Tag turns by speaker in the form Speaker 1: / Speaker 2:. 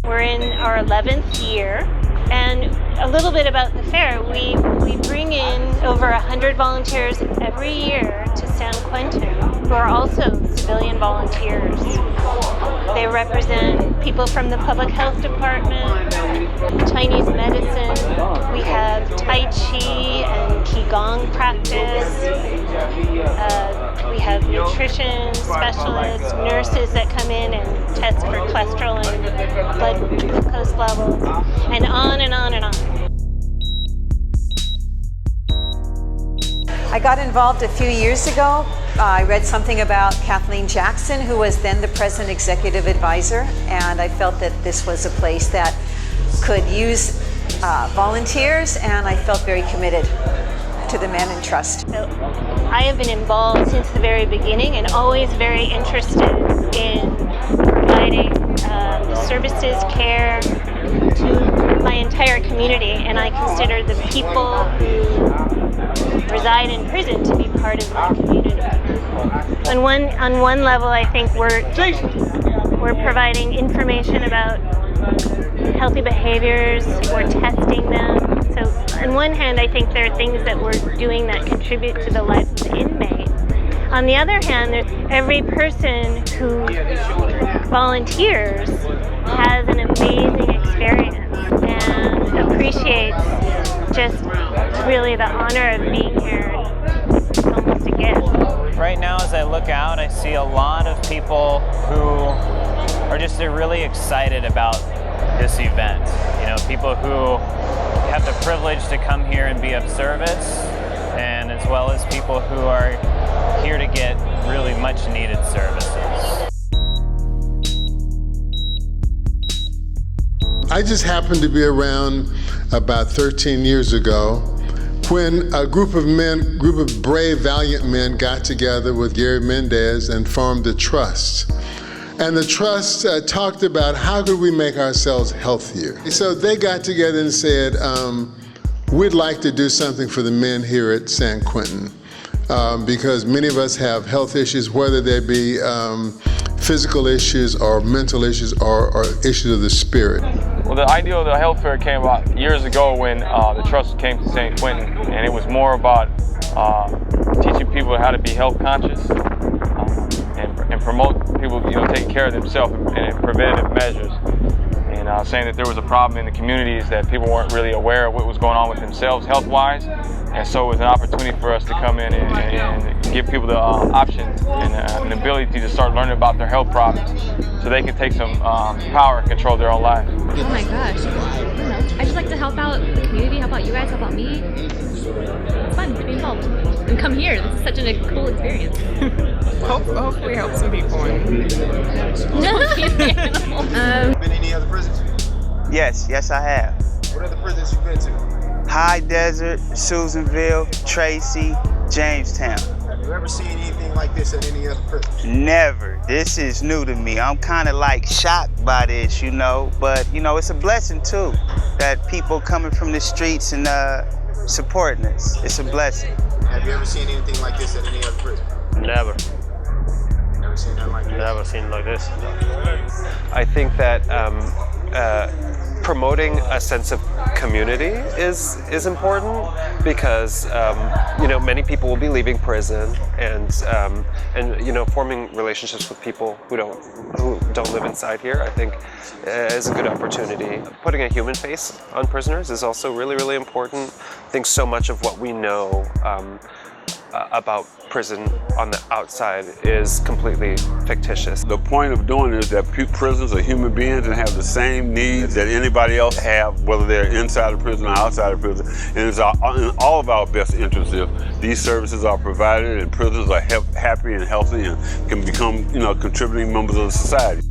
Speaker 1: We're in our 11th year, and a little bit about the fair. We bring in over 100 volunteers every year to San Quentin who are also civilian volunteers. They represent people from the public health department, Chinese medicine. We have Tai Chi and Qigong practice. We have nutrition specialists, nurses that come in and test for cholesterol and blood glucose levels, and on and on and on.
Speaker 2: I got involved a few years ago. I read something about Kathleen Jackson, who was then the President Executive Advisor, and I felt that this was a place that could use volunteers, and I felt very committed to the men in trust.
Speaker 1: So I have been involved since the very beginning and always very interested in providing services, care to my entire community, and I consider the people who reside in prison to be part of my community. On one level, I think we're providing information about healthy behaviors, we're testing them. So on one hand, I think there are things that we're doing that contribute to the life of the inmate. On the other hand, every person who volunteers has an amazing experience and appreciates just really the honor of being here. It's almost a gift.
Speaker 3: Right now, as I look out, I see a lot of people who are just really excited about this event. You know, people who have the privilege to come here and be of service, and as well as people who are here to get really much needed services.
Speaker 4: I just happened to be around about 13 years ago when a group of brave, valiant men got together with Gary Mendez and formed the T.R.U.S.T. And the T.R.U.S.T. talked about how could we make ourselves healthier. So they got together and said, we'd like to do something for the men here at San Quentin because many of us have health issues, whether they be physical issues or mental issues or issues of the spirit.
Speaker 5: Well, the idea of the health fair came about years ago when the T.R.U.S.T. came to San Quentin, and it was more about teaching people how to be health conscious and promote people, taking care of themselves and preventative measures. And saying that there was a problem in the communities that people weren't really aware of what was going on with themselves health-wise. And so it was an opportunity for us to come in and give people the option and an ability to start learning about their health problems so they can take some power and control their own lives.
Speaker 6: Oh my gosh. I just like to help out the community, help out you guys, help out me. It's fun to be involved and come here. This is such a cool experience.
Speaker 7: Hopefully help some people.
Speaker 8: Been any other prisons?
Speaker 9: Yes, I have.
Speaker 8: What other prisons you been to?
Speaker 9: High Desert, Susanville, Tracy, Jamestown.
Speaker 8: Have you ever seen anything like this at any other prison?
Speaker 9: Never. This is new to me. I'm kind of like shocked by this, but it's a blessing too that people coming from the streets and supporting us. It's a blessing.
Speaker 8: Have you ever seen anything like this at any other prison?
Speaker 10: Never.
Speaker 8: Never seen nothing like this?
Speaker 10: Never seen like this.
Speaker 11: I think that promoting a sense of community is important because many people will be leaving prison and forming relationships with people who don't live inside here, I think is a good opportunity. Putting a human face on prisoners is also really, really important. I think so much of what we know about prison on the outside is completely fictitious.
Speaker 12: The point of doing it is that prisoners are human beings and have the same needs that anybody else have, whether they're inside the prison or outside the prison. And it's in all of our best interests if these services are provided and prisoners are happy and healthy and can become, contributing members of the society.